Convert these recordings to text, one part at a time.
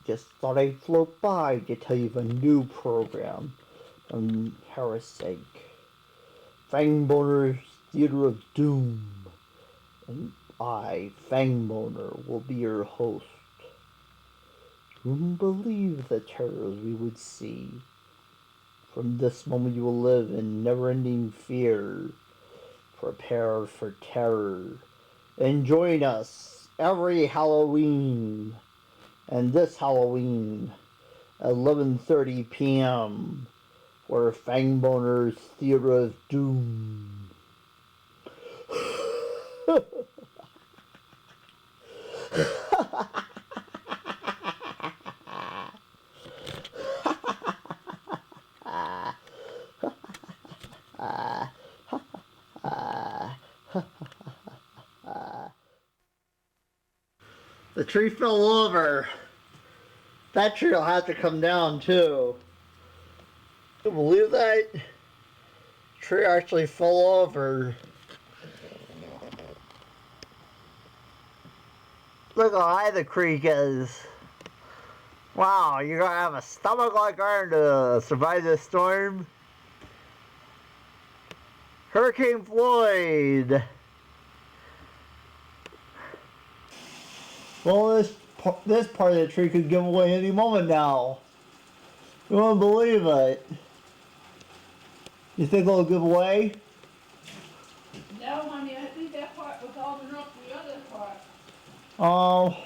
Just thought I'd float by to tell you of a new program on Harris's Fangboner's Theater of Doom. And I, Fangboner, will be your host. Wouldn't believe the terrors we would see. From this moment you will live in never-ending fear. Prepare for terror. And join us every Halloween. And this Halloween at 11:30 p.m. for Fangboner's Theater of Doom. The tree fell over. That tree will have to come down too. Can you believe that? The tree actually fell over. Look how high the creek is. Wow, you're gonna have a stomach like iron to survive this storm. Hurricane Floyd. Well, this part of the tree could give away any moment now. You won't believe it. You think it'll give away? No, honey, I think that part was holding up the other part. Oh,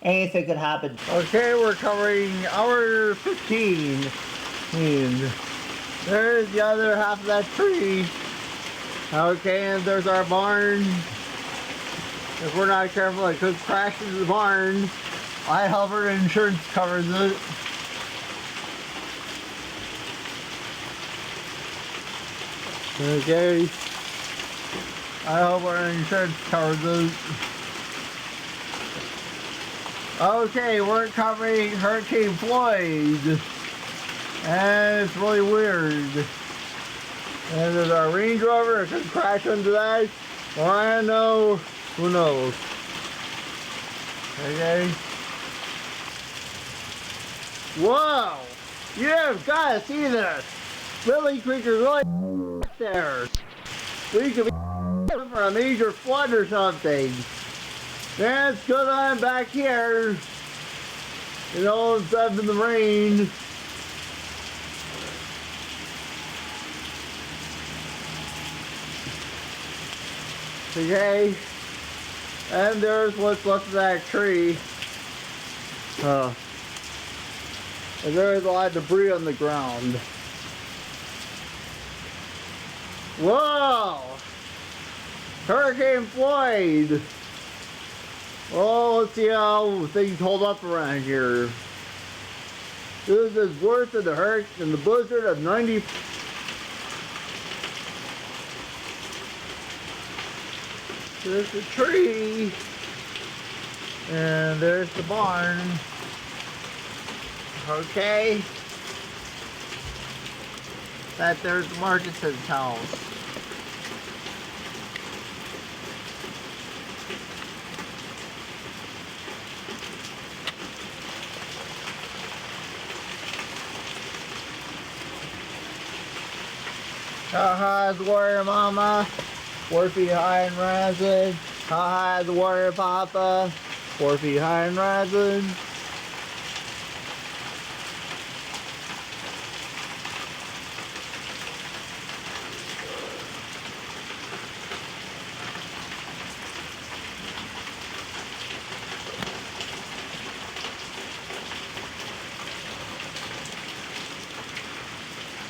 anything could happen. Okay, we're covering hour 15. And there's the other half of that tree. Okay, and there's our barn. If we're not careful, it could crash into the barn. I hope our insurance covers it. Okay. I hope our insurance covers it. Okay, we're covering Hurricane Floyd. And it's really weird. And there's our Range Rover. It could crash into that. Or I don't know. Who knows? Okay. Whoa! You've got to see this! Billy Creek is really there. We could be for a major flood or something. That's good on back here. You know, instead of in the rain. Okay. And there's what's left of that tree. And there's a lot of debris on the ground. Whoa! Hurricane Floyd! Oh, let's see how things hold up around here. This is worse than the hurricane and the blizzard of 90. There's the tree. And there's the barn. Okay. There's Marcus's house. Ha-ha, the warrior mama. 4 feet high and rising. Ha-ha, the warrior papa. 4 feet high and rising.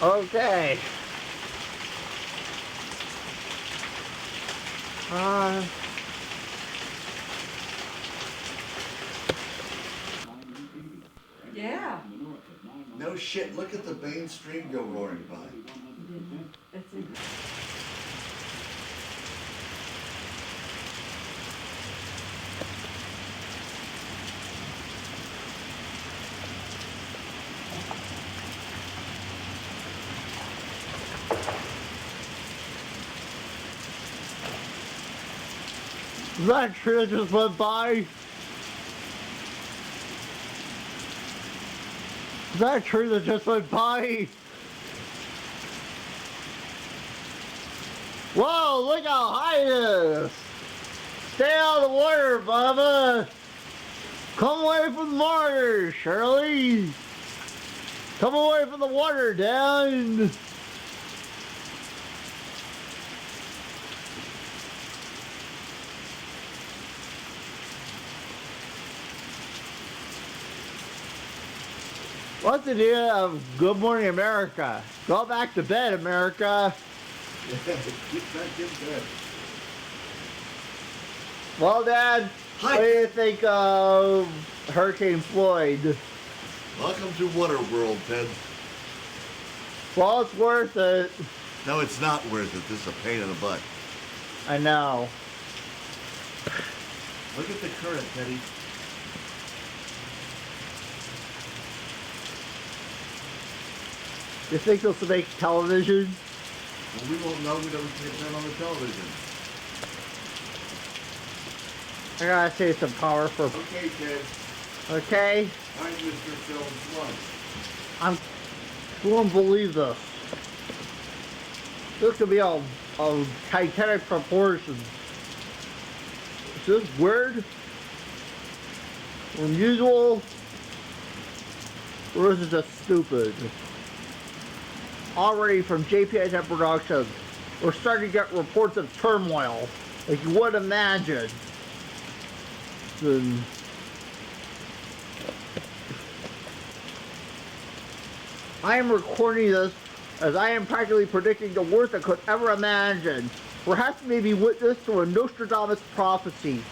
Okay. Yeah. No shit, look at the main stream go roaring by. That's it. That tree just went by. Is that a tree that just went by? Whoa, look how high it is! Stay out of the water, Bubba! Come away from the water, Shirley! Come away from the water, Dan! What's the deal of Good Morning America? Go back to bed, America! Get back in bed. Well, Dad, Hi. what do you think of Hurricane Floyd? Welcome to Waterworld, Ted. Well, it's worth it. No, it's not worth it. This is a pain in the butt. I know. Look at the current, Teddy. You think this will make television? Well, we won't know. We never see it on the television. I gotta save some power for. Okay, Ted. Okay? Hi, Mr. Film Slug. You won't believe this. This could be a Titanic proportions. Is this weird? Unusual? Or is it just stupid? Already from JPI Productions, we're starting to get reports of turmoil, like you would imagine. Then I am recording this as I am practically predicting the worst I could ever imagine. Perhaps maybe witness to a Nostradamus prophecy.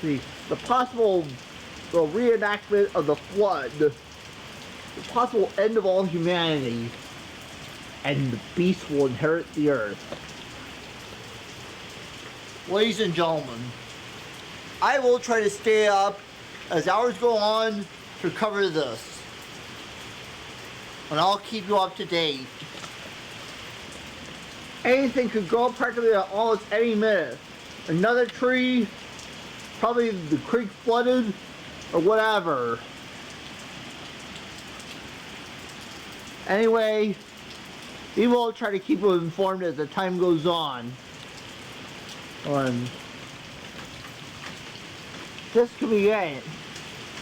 The possible reenactment of the flood, the possible end of all humanity, and the beast will inherit the earth. Ladies and gentlemen, I will try to stay up as hours go on to cover this. And I'll keep you up to date. Anything could go up practically at almost any minute. Another tree, probably the creek flooded, or whatever. Anyway, we will try to keep you informed as the time goes on. This could be it.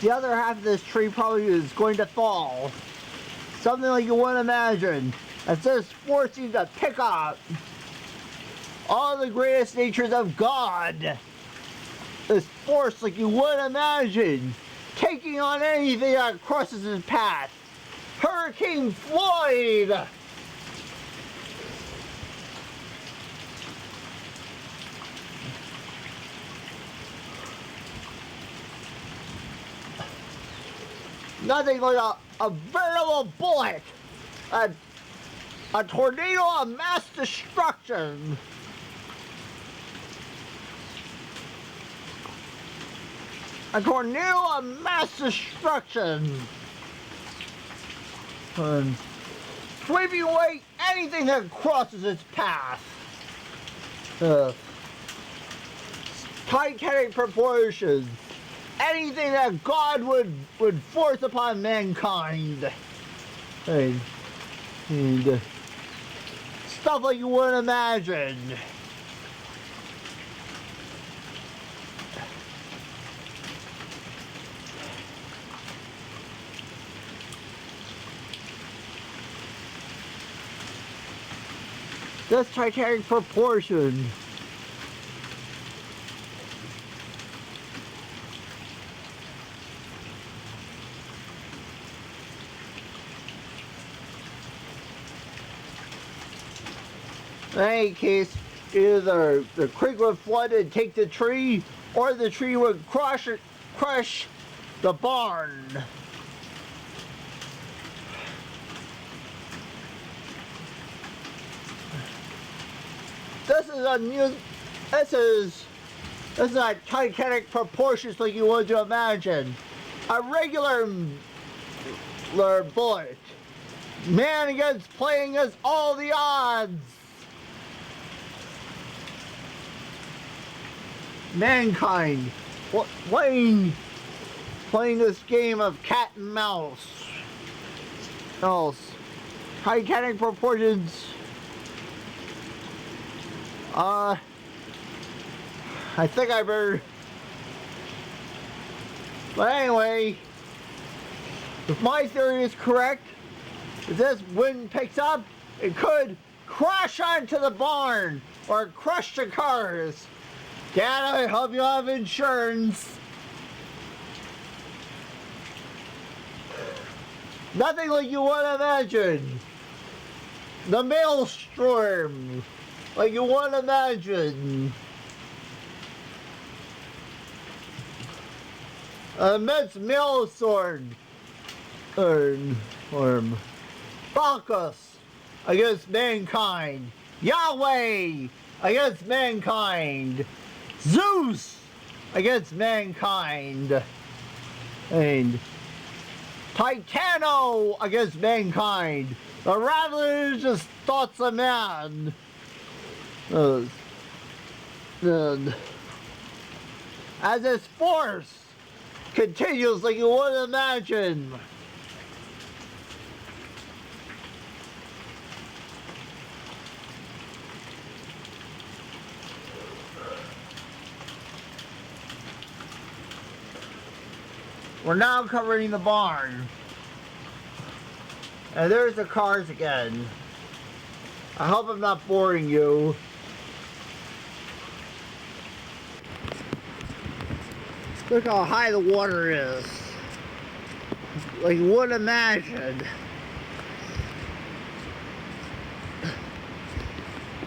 The other half of this tree probably is going to fall. Something like you wouldn't imagine. It's just forcing to pick up all the greatest natures of God. This force like you wouldn't imagine. Taking on anything that crosses his path. Hurricane Floyd! Nothing like a veritable bullet. A tornado of mass destruction. A tornado of mass destruction. Sweeping away anything that crosses its path. Titanic proportions. Anything that God would force upon mankind. And stuff like you wouldn't imagine. This Titanic proportion. In any case, either the creek would flood and take the tree, or the tree would crush the barn. This is a this is not Titanic proportions like you would imagine. A regular bullet. Man against playing against all the odds. Mankind playing this game of cat and mouse. else. Titanic proportions. I think I better. But anyway, if my theory is correct, if this wind picks up, it could crash onto the barn or crush the cars. Dad, I hope you have insurance. Nothing like you would imagine. The maelstrom, like you would imagine. Immense maelstrom. Bacchus against mankind. Yahweh against mankind. Zeus against mankind. And Titano against mankind. The ravagous thoughts of man. And as its force continues like you would imagine. We're now covering the barn. And there's the cars again. I hope I'm not boring you. Look how high the water is. Like you would imagine.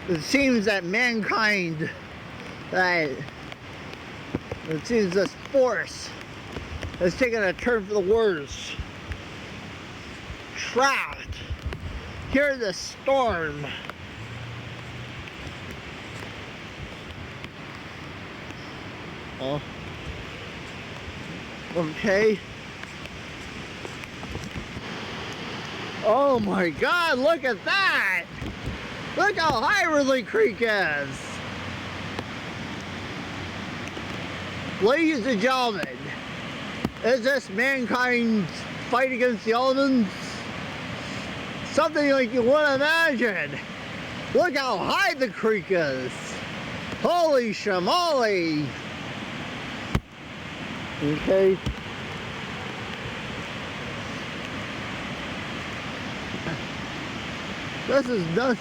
It seems that mankind, it seems this force has taken a turn for the worse. Trapped. Hear the storm. Oh. Okay. Oh my God, look at that! Look how high Ridley Creek is! Ladies and gentlemen, is this mankind's fight against the elements? Something like you would imagine. Look how high the creek is. Holy shamoli. Okay. This is nuts.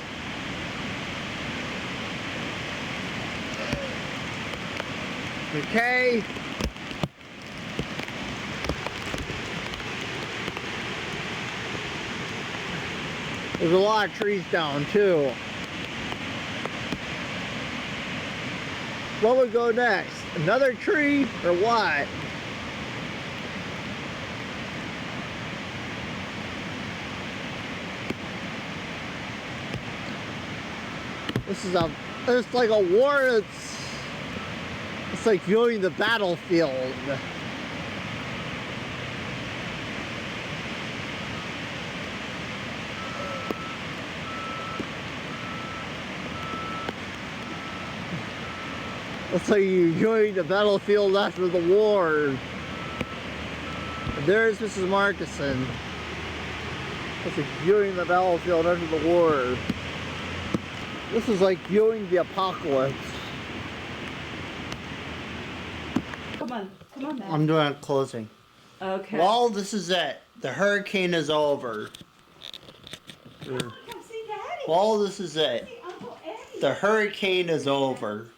Okay. There's a lot of trees down too. What would go next? Another tree or what? It's like a war. It's like viewing the battlefield. It's like you viewing the battlefield after the war. And there's Mrs. Markison. It's like viewing the battlefield after the war. This is like viewing the apocalypse. Come on, Matt. I'm doing a closing. Okay. Well, this is it. The hurricane is over. Come see Daddy. Well, this is it. See Uncle Eddie. The hurricane is over.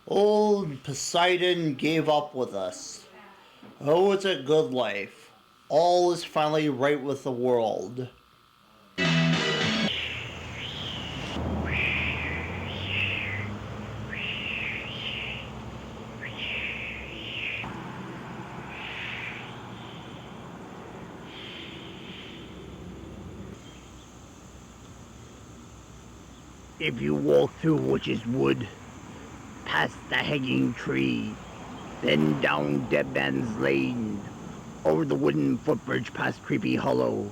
Old Poseidon gave up with us. Oh, it's a good life. All is finally right with the world. If you walk through Witch's Wood, past the hanging tree, then down Dead Man's Lane, over the wooden footbridge past Creepy Hollow,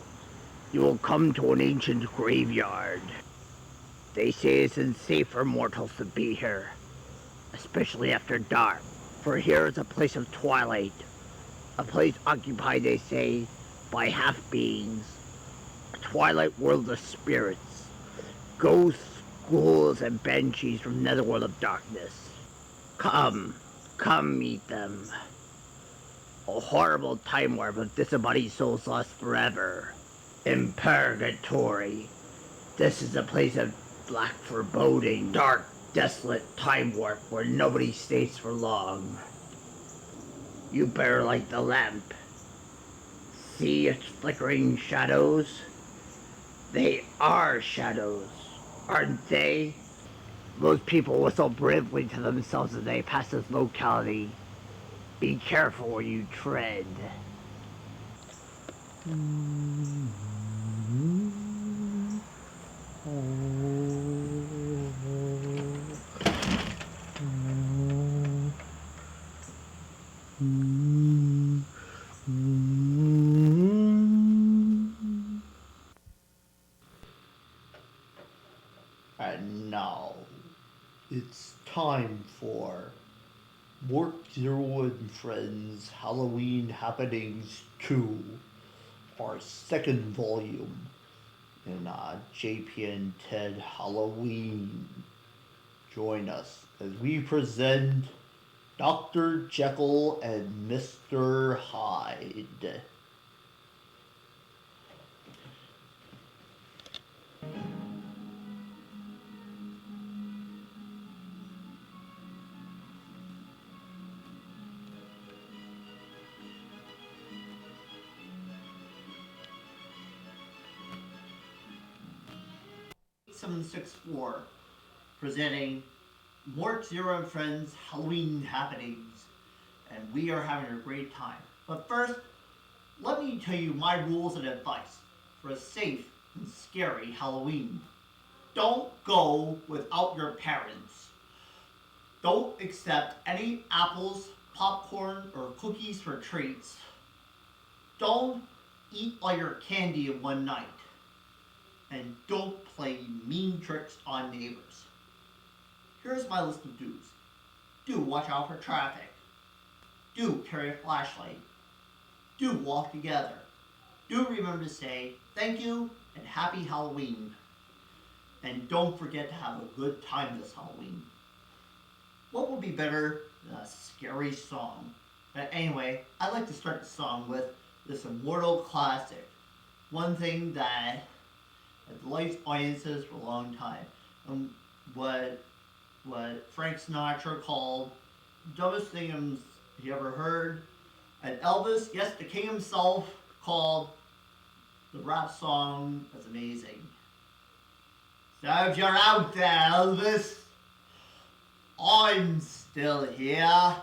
you will come to an ancient graveyard. They say it's unsafe for mortals to be here, especially after dark, for here is a place of twilight, a place occupied, they say, by half-beings, twilight world of spirits, ghosts, ghouls, and banshees from netherworld of darkness. Come meet them. A horrible time warp of disembodied souls lost forever. In purgatory. This is a place of black foreboding, dark, desolate time warp where nobody stays for long. You better light the lamp. See its flickering shadows? They are shadows, aren't they? Those people whistle bravely to themselves as they pass this locality. Be careful where you tread. And now, it's time for Mork Zero and Friends Halloween Happenings 2, our second volume in JP and Ted Halloween. Join us as we present Dr. Jekyll and Mr. Hyde. $764 presenting Mork Zero and Friends Halloween Happenings, and we are having a great time. But first, let me tell you my rules and advice for a safe and scary Halloween. Don't go without your parents. Don't accept any apples, popcorn, or cookies for treats. Don't eat all your candy in one night. And don't play mean tricks on neighbors. Here's my list of do's. Do watch out for traffic. Do carry a flashlight. Do walk together. Do remember to say thank you and happy Halloween. And don't forget to have a good time this Halloween. What would be better than a scary song? But anyway, I'd like to start the song with this immortal classic. One thing that delights audiences for a long time. What Frank Sinatra called dumbest thing he ever heard. And Elvis, yes, the king himself, called the rap song as amazing. So if you're out there, Elvis, I'm still here.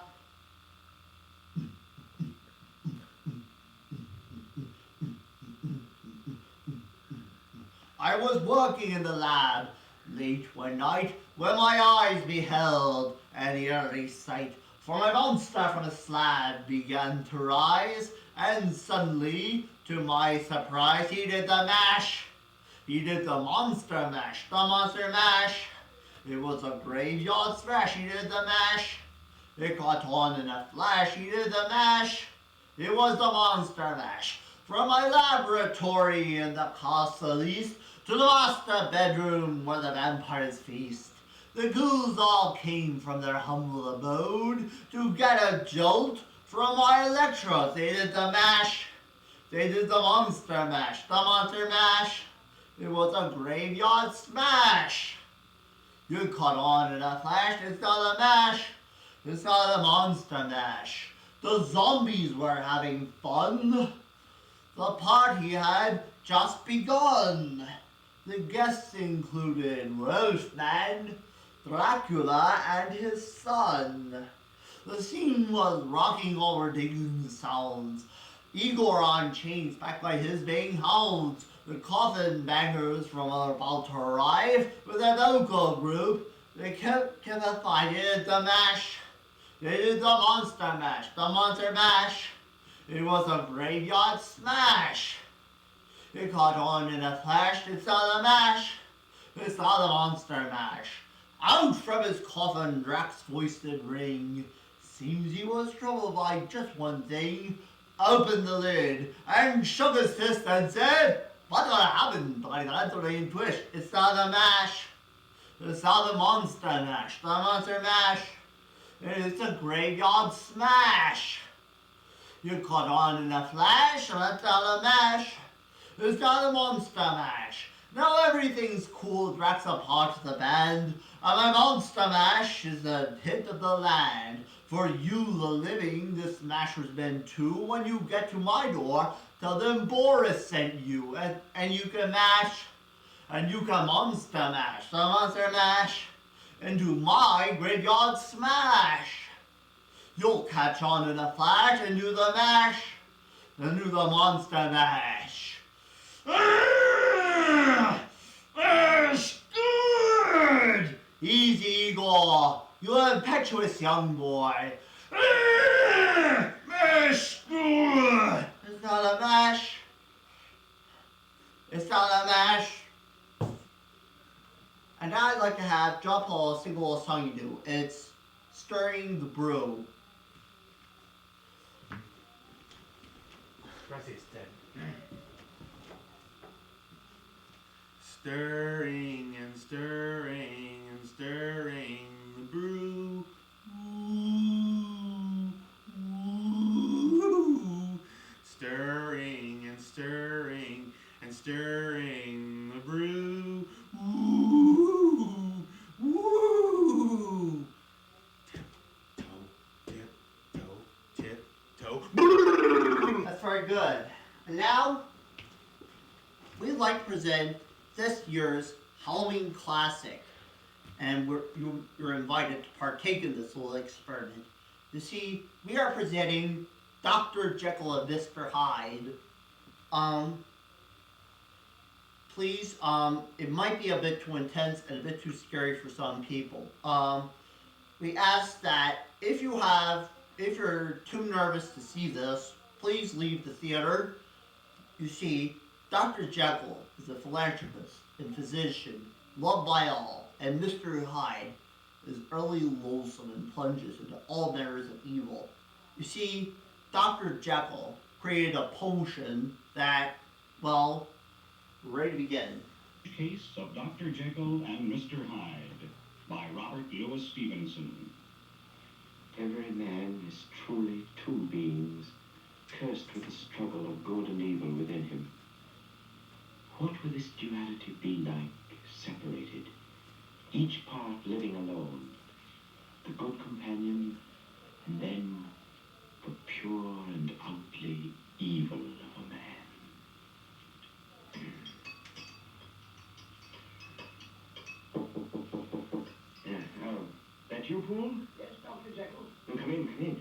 I was working in the lab late one night when my eyes beheld an eerie sight. For my monster from the slab began to rise, and suddenly, to my surprise, he did the mash. He did the monster mash, the monster mash. It was a graveyard smash, he did the mash. It caught on in a flash, he did the mash. It was the monster mash. From my laboratory in the castle east to the master bedroom where the vampires feast. The ghouls all came from their humble abode to get a jolt from my electrodes. They did the mash. They did the monster mash, the monster mash. It was a graveyard smash. You caught on in a flash, it's not a mash. It's not a monster mash. The zombies were having fun. The party had just begun. The guests included Wolfman, Dracula, and his son. The scene was rocking over digging sounds. Igor on chains backed by his baying hounds. The coffin bangers from about to arrive with a vocal group. They kept the fight. They did the mash. They did the monster mash, the monster mash. It was a graveyard smash. It caught on in a flash. It's not a mash. It's not a monster mash. Out from his coffin, Drax's voice did ring. Seems he was troubled by just one thing. Opened the lid and shook his fist and said, What's gonna happen? Like, that's what I twist. It's not the mash. It's not the monster mash. The monster mash. It's a graveyard smash. You caught on in a flash, and that's not a mash. It's not a monster mash. Now everything's cool, Drax a part of the band. And my monster mash is the hit of the land. For you, the living, this masher's been too. When you get to my door, tell them Boris sent you. And you can mash, and you can monster mash, the monster mash, into my graveyard smash. You'll catch on in a flash and do the mash, and do the monster mash. Good! Easy, Igor, you impetuous young boy. Mash! It's not a mash. It's not a mash. And I'd like to have John Paul sing a little song you do. It's Stirring the Brew. Rusty's dead. Stirring and stirring and stirring the brew. Ooh, ooh. Stirring and stirring and stirring the brew. Ooh, ooh. Tiptoe. That's very good. And now, we'd like to present this year's Halloween Classic. And you're invited to partake in this little experiment. You see, we are presenting Dr. Jekyll and Mr. Hyde. Please, it might be a bit too intense and a bit too scary for some people. We ask that if you're too nervous to see this, please leave the theater. You see, Dr. Jekyll is a philanthropist and physician, loved by all, and Mr. Hyde is early loathsome and plunges into all manners of evil. You see, Dr. Jekyll created a potion that, well, we're ready to begin. Case of Dr. Jekyll and Mr. Hyde by Robert Louis Stevenson. Every man is truly two beings, cursed with the struggle of good and evil within him. What would this duality be like, separated, each part living alone, the good companion, and then the pure and outly evil of a man? Oh, that you, Poole? Yes, Dr. Jekyll. Oh, come in, come in.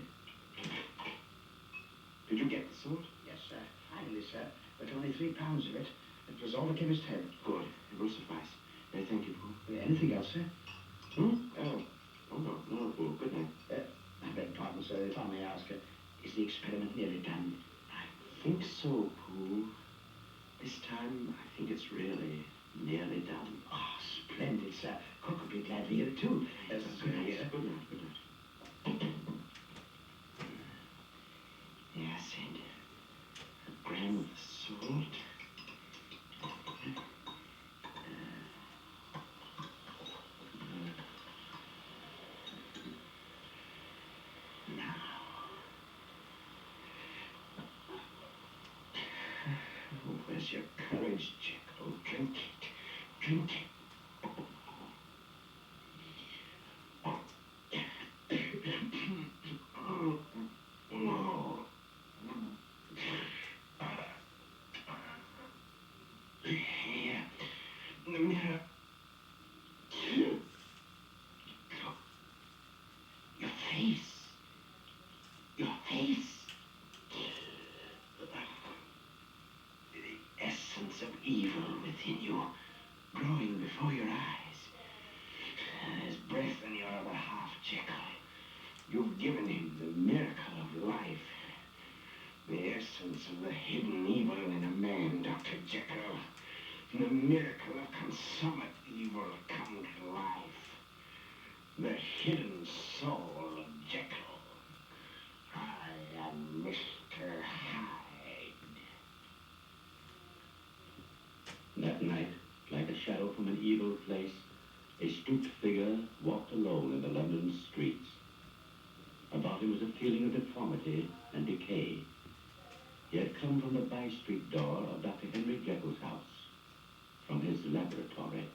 Did you get the sword? Yes, sir. Finally, sir. But only 3 pounds of it. It was all the chemist had. Good. It will suffice. Thank you, Poole. Anything else, sir? Oh, no, Poole. Good night. I beg pardon, sir, if I may ask, is the experiment nearly done? I think so, Poole. This time, I think it's really nearly done. Oh, splendid, sir. Cook would be glad to hear it, too. Good night, good night. Yes, and a gram of salt. Now. Oh, where's your courage, Jekyll? Drink it. Drink it. Here, in the mirror. Look. Your face. Your face. The essence of evil within you, growing before your eyes. There's breath in your other half, Jekyll. You've given him the miracle of life. The essence of the hidden evil in a man, Dr. Jekyll. The miracle of consummate evil come to life. The hidden soul of Jekyll. I am Mr. Hyde. That night, like a shadow from an evil place, a stooped figure walked alone in the London streets. About him was a feeling of deformity and decay. He had come from the by-street door of Dr. Henry Jekyll's house, from his laboratory.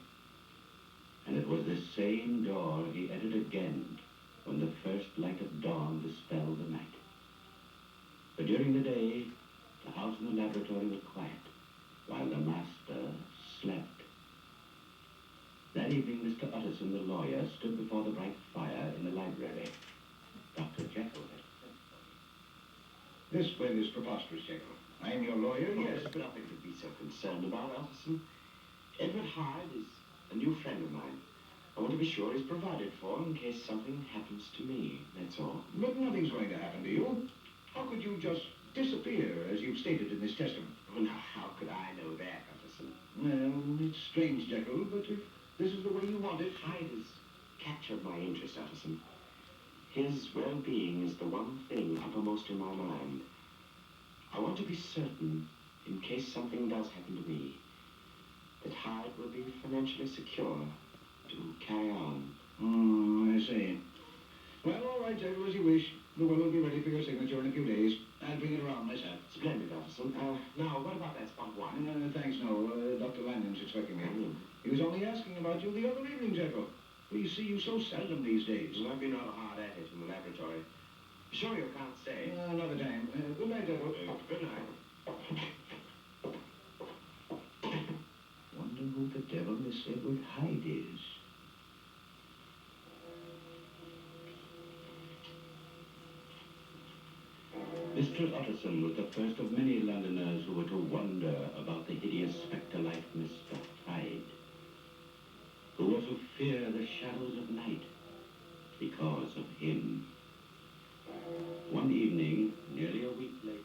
And it was this same door he entered again when the first light of dawn dispelled the night. But during the day, the house and the laboratory were quiet, while the master slept. That evening, Mr. Utterson, the lawyer, stood before the bright fire in the library. Dr. Jekyll had said so. This way is preposterous, Jekyll. I am your lawyer, yes, but Nothing to be so concerned about, Utterson. Edward Hyde is a new friend of mine. I want to be sure he's provided for in case something happens to me, that's all. but nothing's going to happen to you. How could you just disappear, as you've stated in this testament? Oh, now, how could I know that, Utterson? Well, it's strange, Jekyll, but if this is the way you want it... Hyde has captured my interest, Utterson. His well-being is the one thing uppermost in my mind. I want to be certain, in case something does happen to me, that Hyde will be financially secure to carry on. I see. Well, all right, Jekyll, as you wish. The will will be ready for your signature in a few days. I'll bring it around myself. Splendid, Utterson. Now, what about that spot one? Thanks, no. Dr. Langdon's expecting me. He was only asking about you the other evening, Jekyll. We see you so seldom these days. Well, I've been rather hard at it in the laboratory. Sure you can't stay. Another time. Good night, Jekyll. Good night. Wonder who the devil this Edward Hyde is. Mr. Utterson was the first of many Londoners who were to wonder about the hideous spectre like Mr. Hyde, who were to fear the shadows of night because of him. One evening, nearly a week later,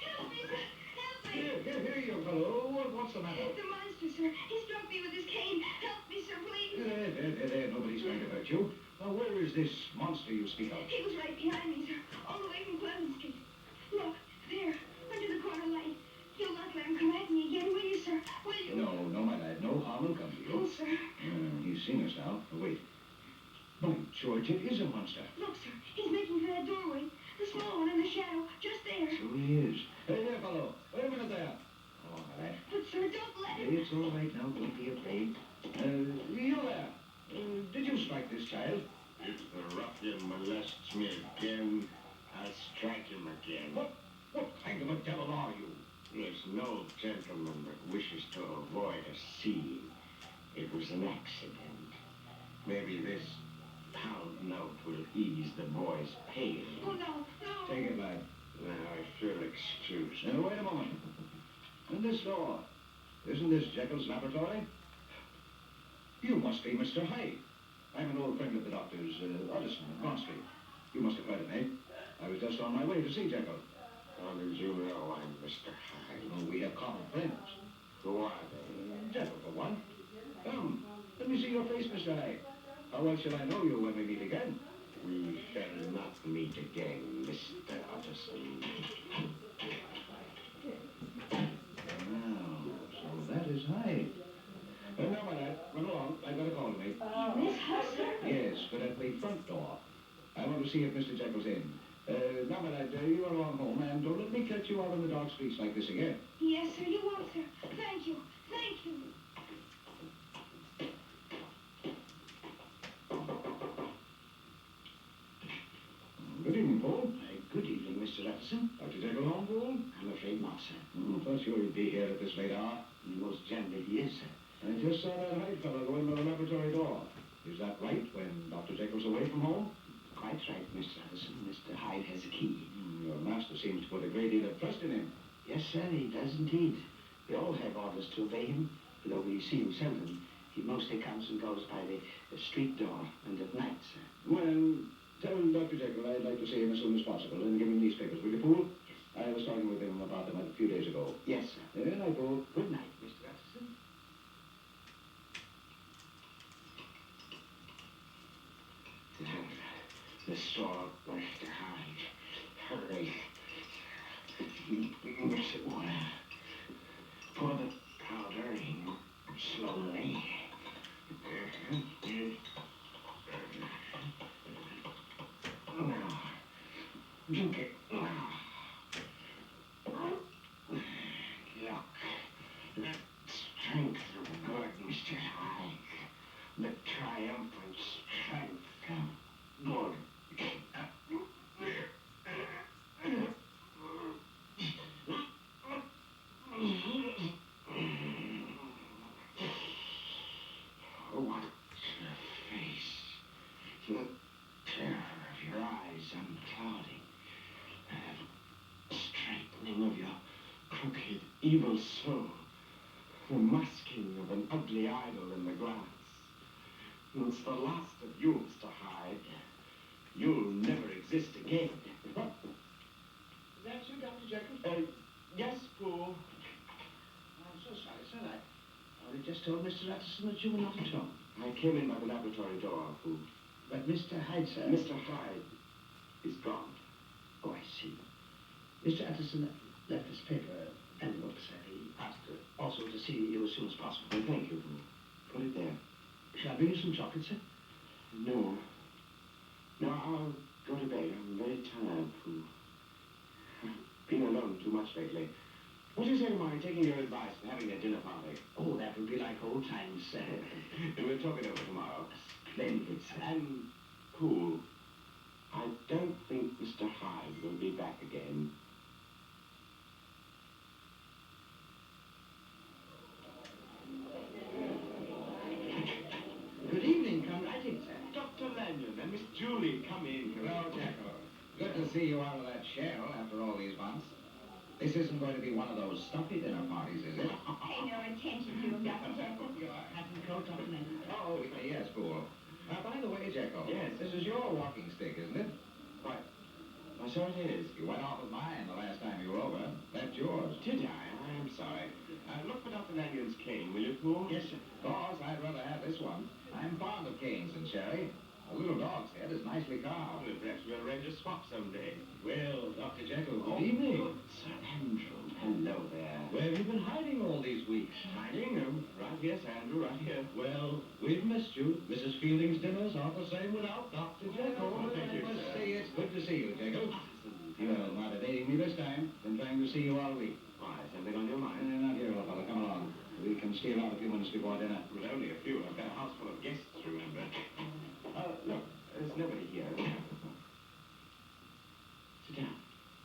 Help me, sir! Help me! Here, you fellow. What's the matter? It's a monster, sir. He struck me with his cane. Help me, sir, please. There. Nobody's going to hurt you. Now, where is this monster you speak of? He was right behind me, sir. All the way from Pleasant Street. Look, there, under the corner light. You'll not let him come at me again, will you, sir? Will you? No, my lad. No harm will come to Oh, you. sir. He's seen us now. Wait. By George, it is a monster. Look, sir. He's making for that doorway. The small one in the shadow. Just there. So he is. Hey there, fellow. Wait a minute there. Oh, my lad. But, sir, don't let him. It's all right now. Don't be afraid. You there. Did you strike this child? If the ruffian molests me again, I'll strike him again. What kind of a devil are you? There's no gentleman that wishes to avoid a scene. It was an accident. Maybe this pound note will ease the boy's pain. Oh, no. Take it, lad. Now I feel excused. Now, wait a moment. And this door, isn't this Jekyll's laboratory? You must be Mr. Hyde. I'm an old friend of the doctor's, Utterson, Bond Street. You must have heard of me. I was just on my way to see Jekyll. How did you know I'm Mr. Hyde? Oh, we have common friends. Who are they? Jekyll, for one. Come, let me see your face, Mr. Hyde. How else shall I know you when we meet again? We shall not meet again, Mr. Utterson. Now, so that is Hyde. Now, my lad, run along. I've got a call to make. In this house, sir? Yes, but at the front door. I want to see if Mr. Jekyll's in. Now, my lad, you run along home, and don't let me catch you out on the dark streets like this again. Yes, sir, you won't, sir. Thank you. Thank you. Good evening, Paul. Good evening, Mr. Utterson. Dr. Jekyll home, Paul? I'm afraid not, sir. Thought sure he'd be here at this late hour. Most generally he is, sir. I just saw that Hyde fellow go in by the laboratory door. Is that right, when Dr. Jekyll's away from home? Quite right, Mr. Utterson. Mr. Hyde has a key. Your master seems to put a great deal of trust in him. Yes, sir, he does indeed. We all have orders to obey him, though we see him seldom. He mostly comes and goes by the street door and at night, sir. Well, tell Dr. Jekyll I'd like to see him as soon as possible and give him these papers, will you, Poole? I was talking with him about them a few days ago. Yes, sir. Good night, Poole. Good night, Mr. Utterson. The store, Mr. Hyde. Hurry. Yes, it would. Pour the powder in slowly. Now, drink it. Look, that strength of good, Mr. Hyde. The triumphant strength of good. What a face. The terror of your eyes unclouding. The straightening of your crooked, evil soul. The masking of an ugly idol in the glass. It's the last of you, Mr. Hyde. You'll never exist again. Is that you, Dr. Jekyll? Yes, Pooh. I'm so sorry, sir. I only just told Mr. Utterson that you were not at home. I came in by the laboratory door, Pooh. But Mr. Hyde, sir... Mr. Hyde is gone. Oh, I see. Mr. Utterson left this paper and book, sir. He asked also to see you as soon as possible. Oh, thank you, Pooh. Put it there. Shall I bring you some chocolate, sir? No. No, I'll go to bed. I'm very tired, Pooh. I've been alone too much lately. What do you say to my taking your advice and having a dinner party? Oh, that would be like old times, sir. And we'll talk it over tomorrow. Splendid, sir. And, Pooh, I don't think Mr. Hyde will be back again. Good evening. Come right in, sir. Dr. Lanyon and Miss Julie, come in. Hello, Jekyll. Good to see you out of that shell after all these months. This isn't going to be one of those stuffy dinner parties, is it? Pay no attention to him, Dr. Jekyll. Having coat up and Oh, yes, Fool. By the way, Jekyll. Yes. This is your walking stick, isn't it? Why, so it is. You went off with mine the last time you were over. Left yours. Did I? I'm sorry. Look for Dr. Lanyon's cane, will you, Pooh? Yes, sir. Of course, I'd rather have this one. I'm fond of canes and sherry. A little dog's head is nicely carved. Well, perhaps we'll arrange a swap someday. Well, Dr. Jekyll, Oh, good evening. good. Sir Andrew. Hello there. Where have you been hiding all these weeks? Hiding? Right here, Sir Andrew, right here. Well, we've missed you. Mrs. Fielding's dinners aren't the same without Dr. Jekyll. Oh, thank you, Let's sir. see, it's good to see you, Jekyll. You're not evading me this time. Been trying to see you all week. Why, something on your mind? Not here, old fellow. Come along. We can steal out a few minutes before dinner. Well, only a few. I've got a house full of guests, remember. Look, there's nobody here. Sit down.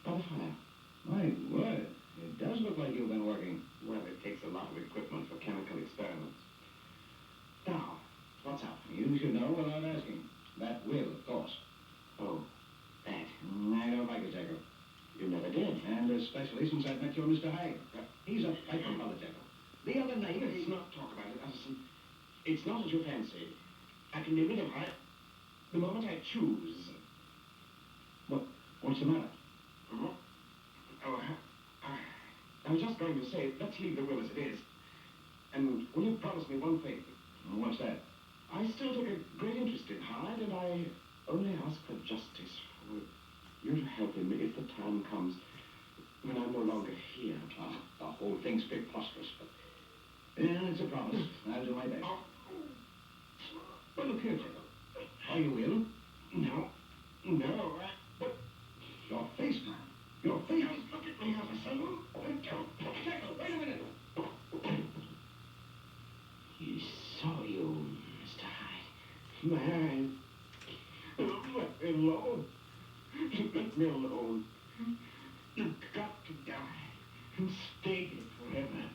By the fire. My word. It does look like you've been working. Well, it takes a lot of equipment for chemical experiments. Now, what's up? You should know without asking. That will, of course. Oh, that. I don't like it, Jekyll. You never did. And especially since I've met your Mr. Hyde. He's a fighting fellow, Jekyll. The other night... Let's not talk about it, Utterson. It's not as you fancy. I can be rid of her the moment I choose. What's the matter? Oh, I was just going to say, let's leave the will as it is. And will you promise me one thing? What's that? I still take a great interest in Hyde, and I only ask for justice, for you to help him if the time comes when I'm no longer here. The whole thing's preposterous, but... Yeah, it's a promise. I'll do my best. Well, look here, Jekyll. Are you ill? No. But Your face, man. Your face. look at me, Utterson. Jekyll, wait a minute. He saw you, Mr. Hyde. My eyes. Let me alone. Let me alone. You've got to die and stay here forever.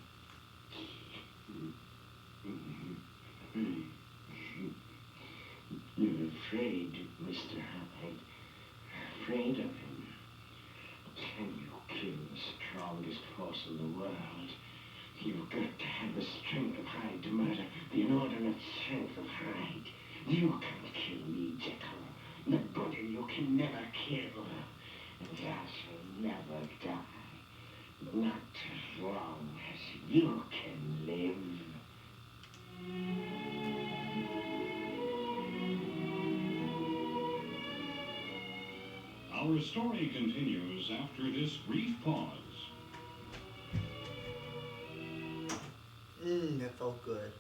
You're afraid, Mr. Hyde. Afraid of him. Can you kill the strongest force in the world? You've got to have the strength of Hyde to murder the inordinate strength of Hyde. You can kill me, Jekyll. The good in you can never kill. And I shall never die. Not as long as you can live. Our story continues after this brief pause. that felt good.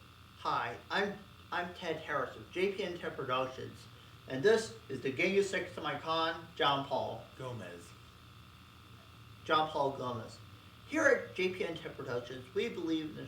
Hi, I'm Ted Harris of JPN Ted Productions, and this is the Genghis Six to my con, John Paul Gomez. Here at JPN Ted Productions, we believe in